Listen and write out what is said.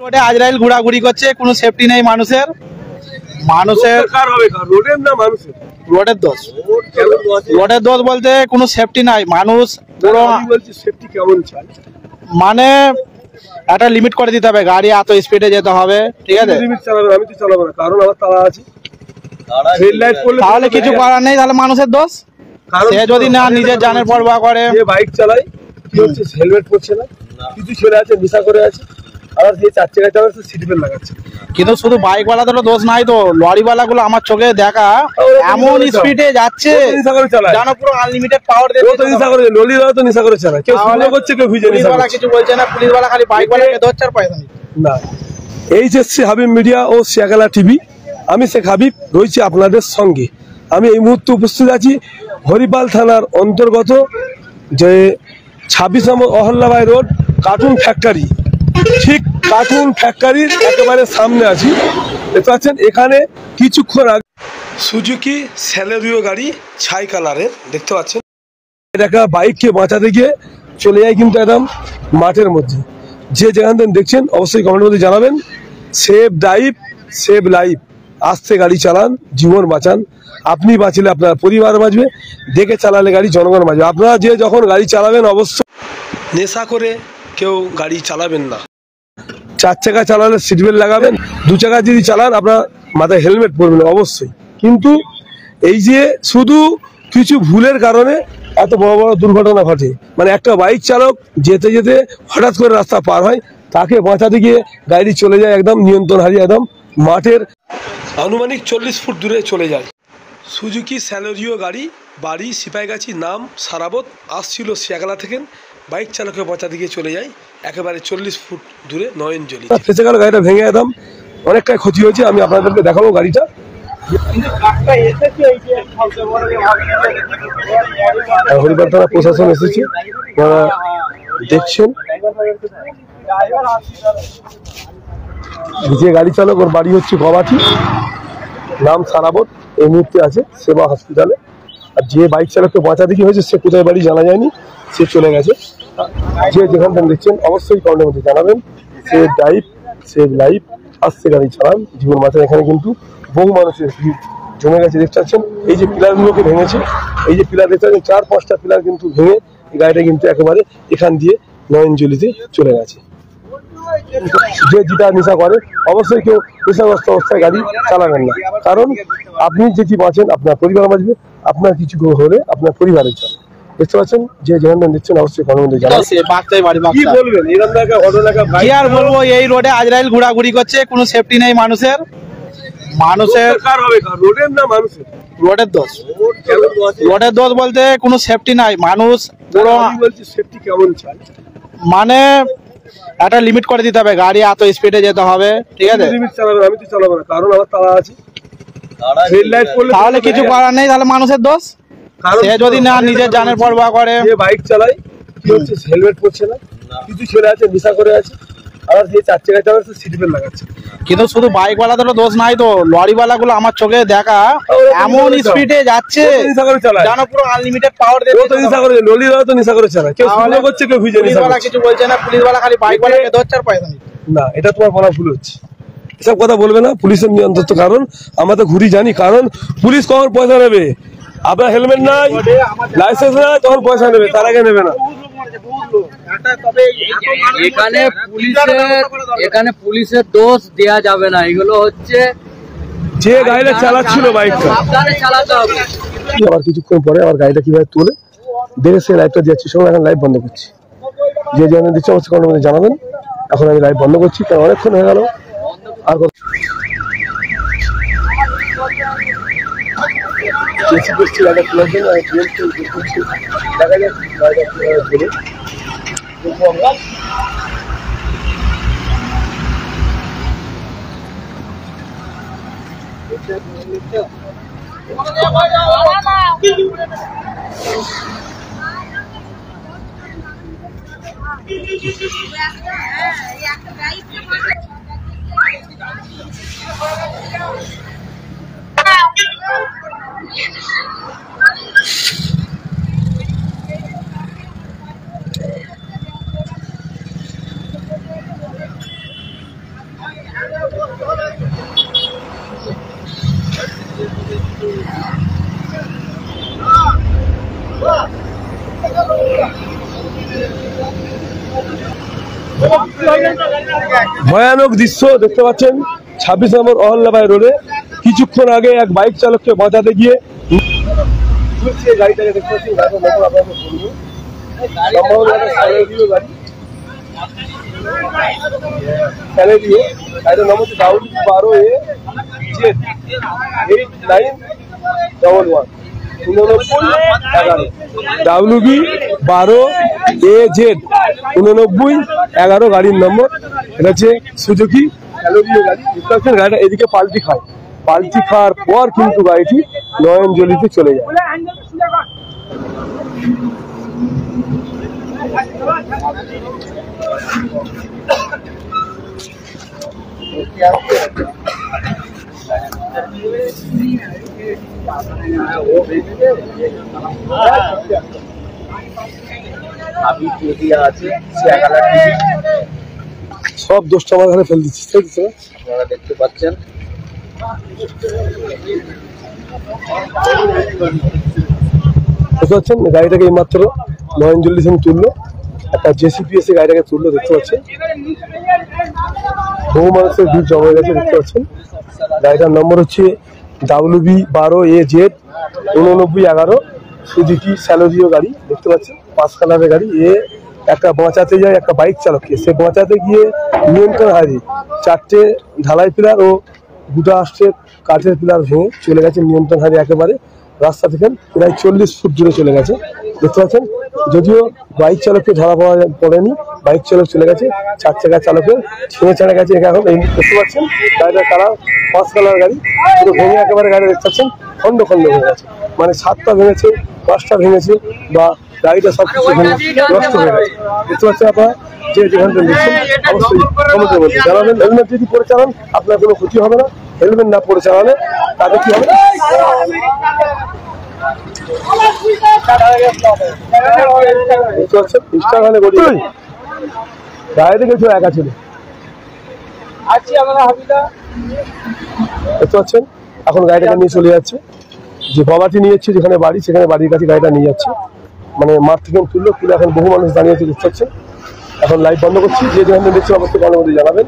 রোডে আজরাইল ঘোরাঘুরি করছে, কোনো সেফটি নেই মানুষের। রোডের দোষ। রোডের দোষ বলতে কোনো সেফটি নাই, মানুষ পুরো সেফটি কেমন চাই, মানে একটা লিমিট করে দিতে হবে, গাড়ি এত স্পিডে যেতে হবে, ঠিক আছে? লিমিট চালাবে, আমি তো চালাবো না, কারণ আমার তাড়া আছে। রেড লাইট করলে তাহলে কিছু করার নেই, তাহলে মানুষের দোষ। সে যদি না নিজের জানের পরোয়া করে, যে বাইক চালায় কি হচ্ছে, হেলমেট পরছে না, কিছু ছেলে আছে নেশা করে আছে, আর যে চার চাকায় চালাচ্ছে সিট বেল্ট লাগাচ্ছে। কিন্তু শুধু বাইক ওয়ালাদেরও দোষ নাই তো, লরিওয়ালা গুলো আমার চোখে দেখা এমন স্পিডে যাচ্ছে, জানো পুরো আনলিমিটেড পাওয়ার দিয়ে। ও তো নেশা করে, লরিওয়ালা তো নেশা করে চালায়, কেউ শুনে করছে, কেউ ভিজে নেশা করছে। কিছু বলছে না, পুলিশওয়ালা খালি বাইক ওয়ালাকে ধরছে আর পয়সা না। এইচএসসি হাবিব মিডিয়া ও শেখালা টিভি, আমি শেখ হাবিব রয়েছি আপনাদের সঙ্গে। আমি এই মুহূর্তে উপস্থিত আছি হরিপাল থানার অন্তর্গত যে 26 নম্বর অহল্যাবাই রোড কার্টুন ফ্যাক্টরি, ঠিক কার্টুন ফ্যাক্টরির একেবারে সামনে আছি। দেখতে পাচ্ছেন এখানে কিছুক্ষণ আগে সুজুকি স্যালেরিও গাড়ি ছাই কালারের, দেখতে পাচ্ছেন এটা বাইককে বাঁচাতে গিয়ে চলে যায় কিন্তু একদম মাঠের মধ্যে। যে যেখান থেকে দেখছেন অবশ্যই কমেন্টের মধ্যে জানাবেন। সেভ ড্রাইভ সেভ লাইফ, আস্তে গাড়ি চালান, জীবন বাঁচান। আপনি বাঁচলে আপনার পরিবার বাঁচবে, দেখে চালালে গাড়ি জনগণ বাঁচবে। আপনারা যে যখন গাড়ি চালাবেন অবশ্যই নেশা করে কেউ গাড়ি চালাবেন না। চার চাকা চালালে সিট বেল্ট লাগাবেন, দু চাকা যদি চালান আপনার মাথায় হেলমেট পরবেন অবশ্যই। কিন্তু এই যে শুধু কিছু ভুলের কারণে এত বড় বড় দুর্ঘটনা ঘটে, মানে একটা বাইক চালক যেতে যেতে হঠাৎ করে রাস্তা পার হয়, তাকে বাঁচাতে গিয়ে গাড়ি চলে যায় একদম নিয়ন্ত্রণ হারিয়ে একদম মাঠের আনুমানিক 40 ফুট দূরে চলে যায়। সুজুকি স্যালেরিও গাড়ি, বাড়ি সিপাইগাছি, নাম সারাবত, আসছিল শিয়াগলা থেকে, বাইক চালকের বাঁচাতে গিয়ে চলে যায় একেবারে 40 ফুট দূরে নয়নজলি। ফেসে গেল, গাড়িটা ভেঙে একদম অনেকটাই ক্ষতি হয়েছে। আমি আপনাদেরকে দেখাবো গাড়িটা। হরিপাল থানা প্রশাসন এসেছে, আপনারা দেখছেন যে গাড়ি চালক, ওর বাড়ি হচ্ছে গবাটি, নাম সারাবত, এই মুহূর্তে আছে সেবা হসপিটালে। আর যে বাইক চালককে বাঁচাতে গিয়ে হয়েছে সে কোথায় বাড়ি জানা যায়নি, সে চলে গেছে। যে যেখান থেকে দেখছেন অবশ্যই কমেন্টের মধ্যে জানাবেন। সেভ ড্রাইভ সেভ লাইফ, আস্তে গাড়ি চালান, জীবন বাঁচান। এখানে কিন্তু বহু মানুষের ভিড় জমে গেছে, দেখতে পাচ্ছেন এই যে পিলারগুলোকে ভেঙেছে, এই যে পিলার দেখতে পাচ্ছেন 4-5টা পিলার কিন্তু ভেঙে গাড়িটা কিন্তু একেবারে এখান দিয়ে নয়নজলিতে চলে গেছে। যে যেটা নেশা করে অবশ্যই কেউ নেশাগ্রস্ত অবস্থায় গাড়ি চালাবেন না, কারণ আপনি যেটি বাঁচেন আপনার পরিবার বাঁচবে, আপনার কিছু হলে আপনার পরিবারের চলে। দেখতে পাচ্ছেন যে যেখানে দেখছেন অবশ্যই কমেন্টের মধ্যে জানাবেন। কি বলবেন এরকম একটা ঘটনা? কি আর বলবো, এই রোডে আজরাইল ঘোরাঘুরি করছে, কোনো সেফটি নেই মানুষের। রোডের না মানুষের? রোডের দোষ। রোডের দোষ বলতে কোনো সেফটি নাই, মানুষ পুরো সেফটি কেমন চাই, মানে একটা লিমিট করে দিতে হবে, গাড়ি এত স্পিডে যেতে হবে, ঠিক আছে? লিমিট চালাবে, আমি তো চালাবো না, কারণ আমার তাড়া আছে। রেড লাইট করলে তাহলে কিছু করার নেই, তাহলে মানুষের দোষ। সে যদি না নিজের জানের পরোয়া করে, যে বাইক চালায় কি হচ্ছে, হেলমেট পরছে না, কিছু ছেলে আছে নেশা করে আছে, আর যে চার চাকায় চালাচ্ছে সিট বেল্ট লাগাচ্ছে। কিন্তু শুধু বাইক ওয়ালাদেরও দোষ নাই তো, লরিওয়ালা গুলো আমার চোখে দেখা এমন স্পিডে যাচ্ছে, জানো পুরো আনলিমিটেড পাওয়ার দিয়ে। ও তো নেশা করে, লরিওয়ালা তো নেশা করে চালায়, কেউ শুনে করছে, কেউ ভিজে নেশা করছে। কিছু বলছে না, পুলিশওয়ালা খালি বাইক ওয়ালাকে ধরছে আর পয়সা না, এটা তোমার বলা ভুল হচ্ছে। এসব কথা বলবে না, পুলিশের নিয়ন্ত্রণ, কারণ আমরা তো ঘুরি জানি, কারণ পুলিশ কখন পয়সা নেবে, আপনার হেলমেট নাই, লাইসেন্স নাই, তখন পয়সা নেবে, তার আগে নেবে না। এখানে পুলিশের দোষ দেয়া যাবে না, এগুলো হচ্ছে যে গাড়িটা চালাচ্ছিল বাইকটা সাবধানে চালাতে হবে। আবার কিছুক্ষণ পরে আমার গাড়িটা কিভাবে তোলে দেখে সে লাইভটা দিচ্ছি, সঙ্গে এখন লাইভ বন্ধ করছি। যে যেখানে দিচ্ছে অবশ্যই কমেন্টের মধ্যে জানাবেন। এখন আমি লাইভ বন্ধ করছি, কারণ অনেকক্ষণ হয়ে গেল। আর ভয়ানক দৃশ্য দেখতে পাচ্ছেন 26 নম্বর অহল্যাবাই রোডে। কিছুক্ষণ আগে এক বাইক চালককে বাঁচাতে গিয়ে গাড়িটাকে দেখতে পাচ্ছেন, গাড়িটার নাম হচ্ছে WB12AZ 8911 গাড়ির নম্বর। এটা হচ্ছে সুজুকি স্যালোরিও গাড়ি। গাড়িটা এদিকে পাল্টি খায়, পাল্টি খাওয়ার পর কিন্তু গাড়িটি নয়নজলিতে চলে যায়। সব দোষটা আমার ঘরে ফেল দিচ্ছি, আপনারা দেখতে পাচ্ছেন। গাড়িটাকে এইমাত্র নয়নজল্লি থেকে তুললো, একটা জেসিপি এসে গাড়িটাকে তুললো, দেখতে পাচ্ছেন। বহু মানুষের ভিড় জমা হয়ে গেছে, দেখতে পাচ্ছেন। গাড়িটার নম্বর হচ্ছে WB12AZ 8911 সুজুকি স্যালোরিও গাড়ি, দেখতে পাচ্ছেন। 5 কালারের গাড়ি। একটা বাঁচাতে যায় একটা বাইক চালককে, সে বাঁচাতে গিয়ে নিয়ন্ত্রণ হারিয়ে 4টে ঢালাই পিলার ও দুটো আসছে কাঠের পিলার ভেঙে চলে গেছে, নিয়ন্ত্রণ হারিয়ে একেবারে রাস্তা থেকে প্রায় 40 ফুট দূরে চলে গেছে, দেখতে পাচ্ছেন। যদিও বাইক চালককে ধরা পড়েনি, বাইক চালক চলে গেছে, 4 চাকা চালকের ছিঁড়ে ছেড়ে গেছে। এখন এই দেখতে পাচ্ছেন গাড়িটার কালার 5 কালার গাড়ি, পুরো ভেঙে একেবারে গাড়ি দেখতে পাচ্ছেন খন্ড খন্ড হয়ে গেছে, মানে 7টা ভেঙেছে, 5টা ভেঙেছে, বা গাড়িটা সব কিছু নষ্ট হয়ে গেছে, দেখতে পাচ্ছেন। আপনারা যে যেখানে দেখছেন অবশ্যই কমেন্টের মধ্যে জানাবেন। হেলমেট যদি পরে চালান আপনার কোনো ক্ষতি হবে না, হেলমেট না পরে চালালে তাদের কি হবে? গাড়িতে কিছু একা ছিল, দেখতে পাচ্ছেন। এখন গাড়িটাকে নিয়ে চলে যাচ্ছে, যে বাবাটি নিয়ে যাচ্ছে যেখানে বাড়ি, সেখানে বাড়ির কাছে গাড়িটা নিয়ে যাচ্ছে, মানে মাঠ থেকে তুললো, তুলে এখন বহু মানুষ দাঁড়িয়ে আছে, দেখতে পাচ্ছেন। এখন লাইভ বন্ধ করছি, যে যেখানে দেখছি অবশ্যই ভালো মধ্যে জানাবেন।